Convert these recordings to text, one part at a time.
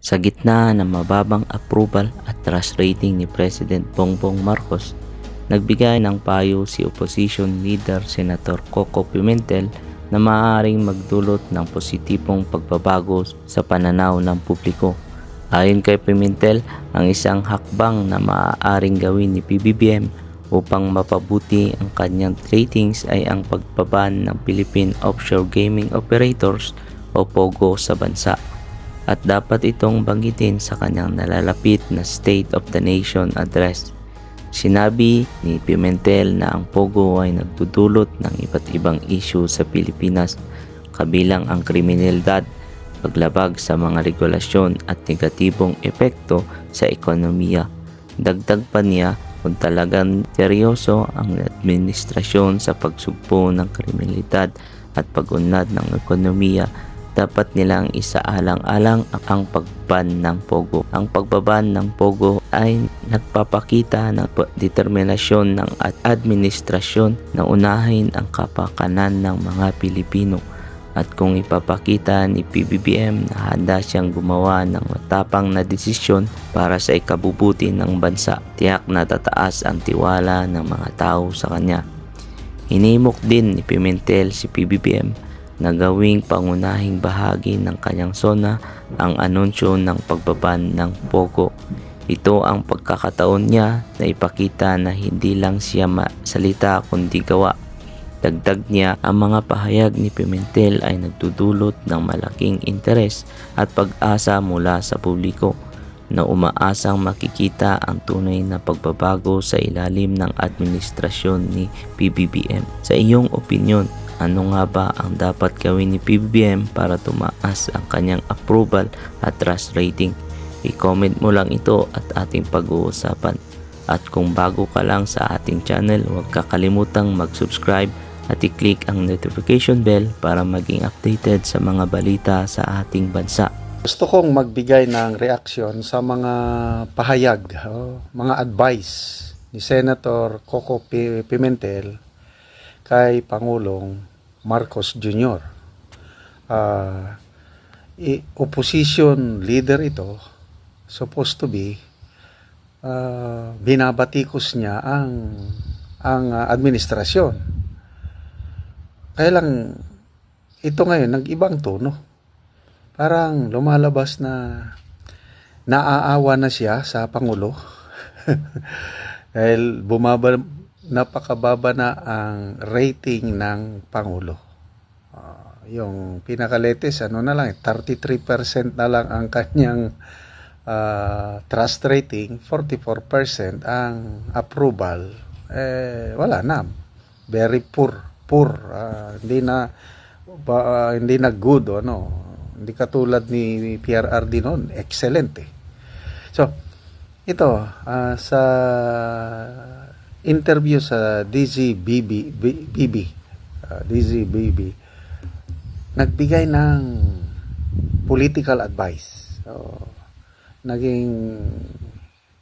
Sa gitna ng mababang approval at trust rating ni President Bongbong Marcos, nagbigay ng payo si Opposition Leader Senator Coco Pimentel na maaaring magdulot ng positibong pagbabago sa pananaw ng publiko. Ayon kay Pimentel, ang isang hakbang na maaaring gawin ni PBBM upang mapabuti ang kanyang ratings ay ang pagbaban ng Philippine Offshore Gaming Operators o POGO sa bansa. At dapat itong banggitin sa kanyang nalalapit na State of the Nation address. Sinabi ni Pimentel na ang POGO ay nagdudulot ng iba't ibang issue sa Pilipinas, kabilang ang kriminalidad, paglabag sa mga regulasyon at negatibong epekto sa ekonomiya. Dagdag pa niya, kung talagang seryoso ang administrasyon sa pagsugpo ng kriminalidad at pag-unlad ng ekonomiya, dapat nilang isaalang-alang ang pagban ng POGO. Ang pagbaban ng POGO ay nagpapakita ng determinasyon ng administrasyon na unahin ang kapakanan ng mga Pilipino. At kung ipapakita ni PBBM na handa siyang gumawa ng matapang na desisyon para sa ikabubuti ng bansa, tiyak na tataas ang tiwala ng mga tao sa kanya. Hinimok din ni Pimentel si PBBM na gawing pangunahing bahagi ng kanyang SONA ang anunsyo ng pagbaban ng POGO. Ito ang pagkakataon niya na ipakita na hindi lang siya salita kundi gawa. Dagdag niya, ang mga pahayag ni Pimentel ay nagdudulot ng malaking interes at pag-asa mula sa publiko na umaasang makikita ang tunay na pagbabago sa ilalim ng administrasyon ni PBBM. Sa iyong opinyon, ano nga ba ang dapat gawin ni PBBM para tumaas ang kanyang approval at trust rating? I-comment mo lang ito at ating pag-uusapan. At kung bago ka lang sa ating channel, huwag kakalimutang mag-subscribe at i-click ang notification bell para maging updated sa mga balita sa ating bansa. Gusto kong magbigay ng reaksyon sa mga pahayag, mga advice ni Senator Coco Pimentel kay Pangulong Marcos Jr. Opposition leader ito, supposed to be, binabatikos niya ang administrasyon. Kaya lang, ito ngayon, nag-ibang tono. Parang lumalabas na naaawa na siya sa Pangulo. Dahil napakababa na ang rating ng Pangulo. Yung pinakaletes, na lang, 33% na lang ang kanyang trust rating, 44% ang approval. Wala na. Very poor. Hindi na good, hindi katulad ni PRRD noon, excellent So ito sa interview sa DZBB nagbigay ng political advice.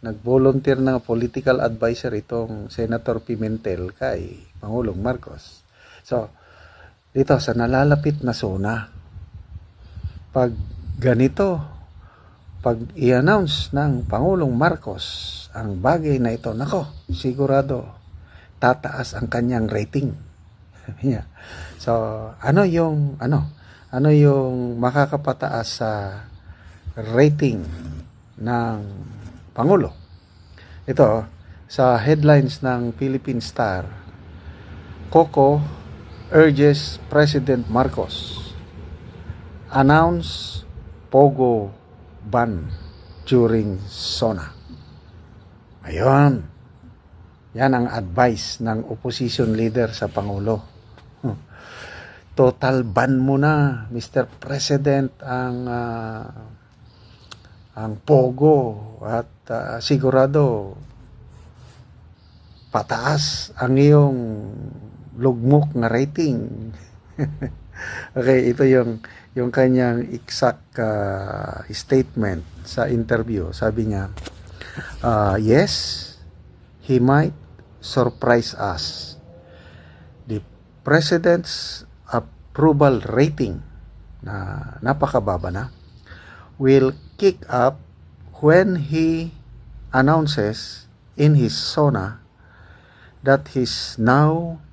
Nag-volunteer na political advisor itong Senator Pimentel kay Pangulong Marcos. So, dito sa nalalapit na SONA, pag ganito, pag i-announce ng Pangulong Marcos ang bagay na ito, nako, sigurado tataas ang kanyang rating. So, ano yung makakapataas sa rating ng Pangulo? Ito, sa headlines ng Philippine Star, Coco urges President Marcos announce POGO ban during SONA. Ayun. Yan ang advice ng opposition leader sa Pangulo. Total ban mo na, Mr. President, ang POGO at sigurado pataas ang iyong lugmok na rating. Okay, ito yung kanyang exact statement sa interview. Sabi niya, yes, he might surprise us. The President's approval rating na napakababa na will kick up when he announces in his SONA that he's now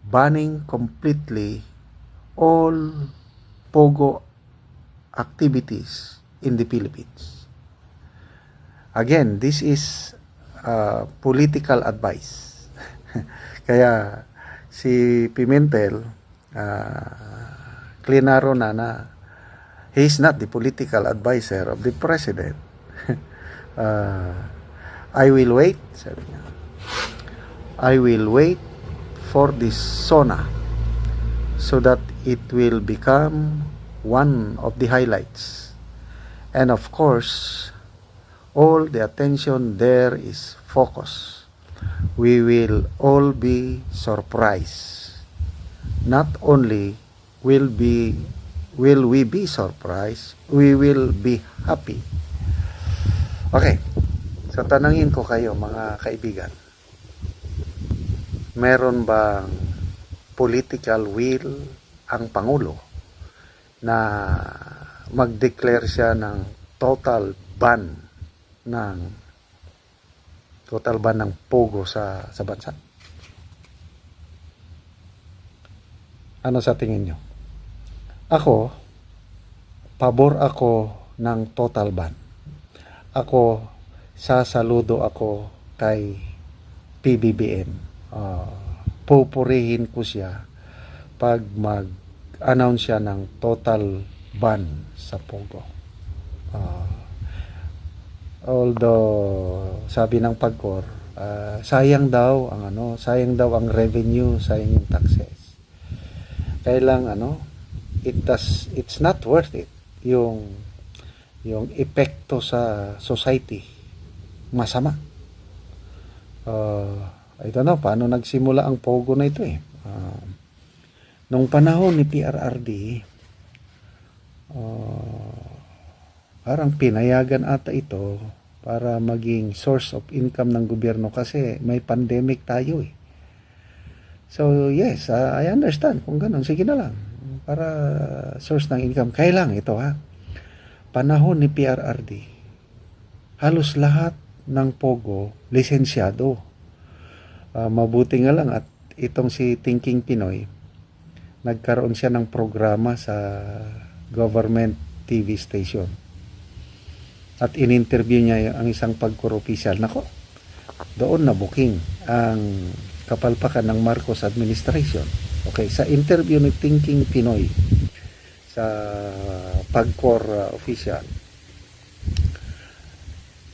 banning completely all Pogo activities in the Philippines. Again, this is political advice. Kaya si Pimentel, klinaro na he is not the political advisor of the president. I will wait, sabi niya. I will wait for this SONA so that it will become one of the highlights. And of course, all the attention there is focused. We will all be surprised. Not only will we be surprised, we will be happy. Okay, so tanangin ko kayo mga kaibigan, meron bang political will ang Pangulo na mag-declare siya ng total ban ng Pogo sa bansa? Ano sa tingin nyo? Ako, pabor ako ng total ban. Ako, sasaludo ako kay PBBM. Pupurihin ko siya pag mag-announce siya ng total ban sa Pogo. Although sabi ng PAGCOR, sayang daw ang revenue, sayang yung taxes. Kailang it's not worth it. Yung epekto sa society masama. I don't know paano nagsimula ang Pogo na ito eh. Nung panahon ni PRRD, parang pinayagan ata ito para maging source of income ng gobyerno kasi may pandemic tayo eh. So yes, I understand kung ganun, sige na lang para source ng income. Kailang ito panahon ni PRRD, halos lahat ng Pogo lisensyado. Mabuti nga lang at itong si Thinking Pinoy, nagkaroon siya ng programa sa government TV station. At in-interview niya ang isang PAGCOR official. Nako, doon na booking ang kapalpakan ng Marcos administration. Okay, sa interview ni Thinking Pinoy sa PAGCOR official,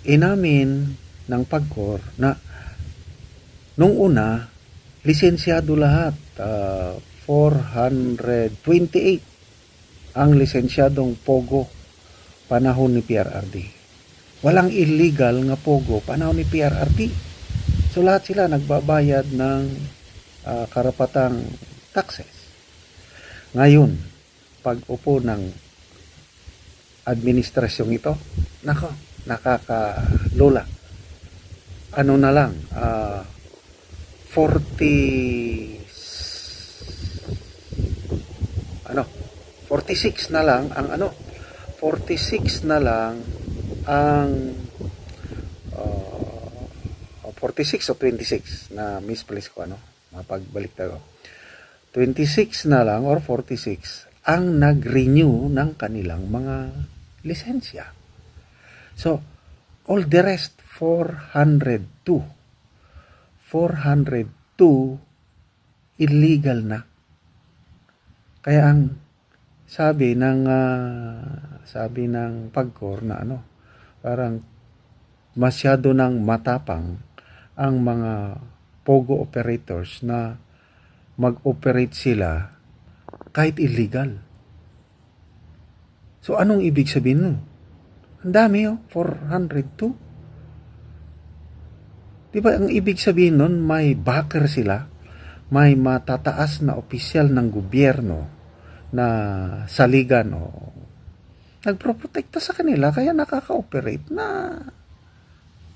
inamin ng PAGCOR na nung una, lisensyado lahat. 428 ang lisensyadong Pogo panahon ni PRRD. Walang illegal nga Pogo panahon ni PRRD. So lahat sila nagbabayad ng karapatang taxes. Ngayon, pag upo ng administrasyong ito, nakakalula. Ano na lang, 46 na lang ang 46 na lang ang 46 o 26 na misplace ko mapagbalik tayo. 26 na lang or 46 ang nag-renew ng kanilang mga lisensya. So all the rest 402 illegal na. Kaya ang sabi ng PAGCOR na parang masyado nang matapang ang mga Pogo operators na mag-operate sila kahit illegal. So anong ibig sabihin nun? Ang dami 402. Diba ang ibig sabihin nun, may backer sila, may matataas na opisyal ng gobyerno na saligan o nagproprotekta sa kanila kaya nakaka-operate na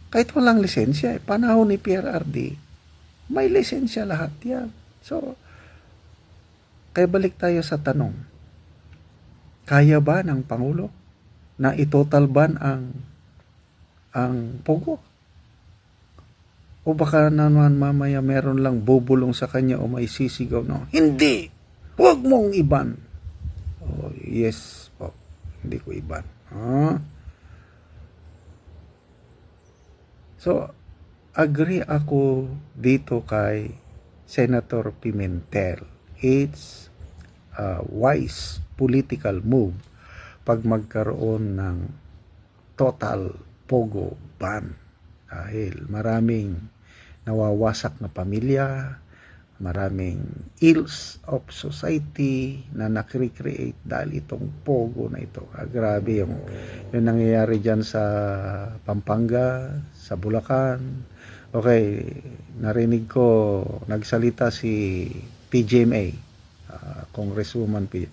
kahit walang lisensya. Panahon ni PRRD, may lisensya lahat yan. So, kaya balik tayo sa tanong, kaya ba ng Pangulo na itotal ban ang Pogo? O baka naman mamaya meron lang bubulong sa kanya o may sisigaw na, hindi! Huwag mong iban! Oh, yes po, hindi ko iban. So, agree ako dito kay Senator Pimentel. It's a wise political move pag magkaroon ng total Pogo ban. Dahil maraming nawawasak na pamilya, maraming ills of society na nakrecreate dahil itong Pogo na ito. Grabe yung nangyayari dyan sa Pampanga, sa Bulacan. Okay, narinig ko, nagsalita si PGMA, Congresswoman P.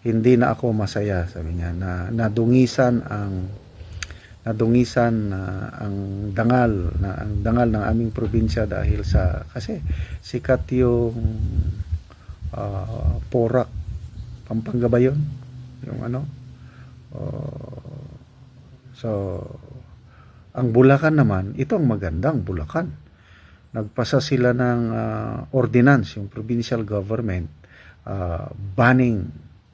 Hindi na ako masaya, sabi niya, na nadungisan ang dangal ng aming probinsya dahil kasi sikat yung Porac, Pampanga ba yun? Yung so ang Bulacan naman, ito ang magandang Bulacan. Nagpasa sila ng ordinance, yung provincial government, banning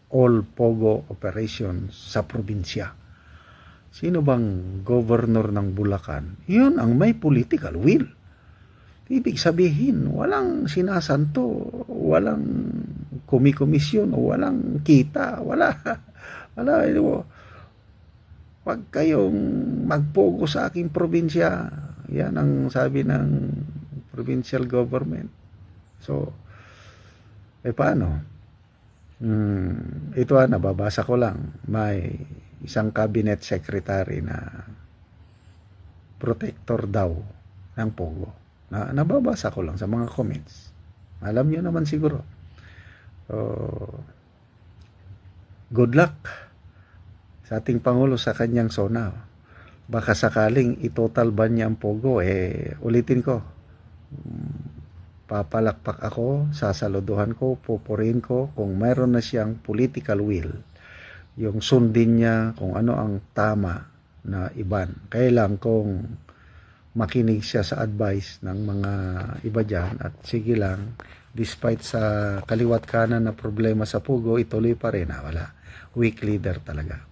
all Pogo operations sa probinsya. Sino bang governor ng Bulacan? Yun ang may political will. Ibig sabihin, walang sinasanto, walang komisyon, walang kita, wala. Wag kayong magpogo sa aking probinsya. Yan ang sabi ng provincial government. So, paano? Ito nababasa ko lang. May isang cabinet secretary na protector daw ng Pogo. Nababasa ko lang sa mga comments. Alam nyo naman siguro. Good luck sa ating Pangulo sa kanyang sona. Baka sakaling itotal ban niya ang Pogo, ulitin ko. Papalakpak ako, sasaluduhan ko, pupurihin ko kung mayroon na siyang political will. Yung sundin niya kung ano ang tama na iban. Kailang kung makinig siya sa advice ng mga iba dyan at sige lang, despite sa kaliwat kanan na problema sa Pogo, ituloy pa rin. Wala. Weak leader talaga.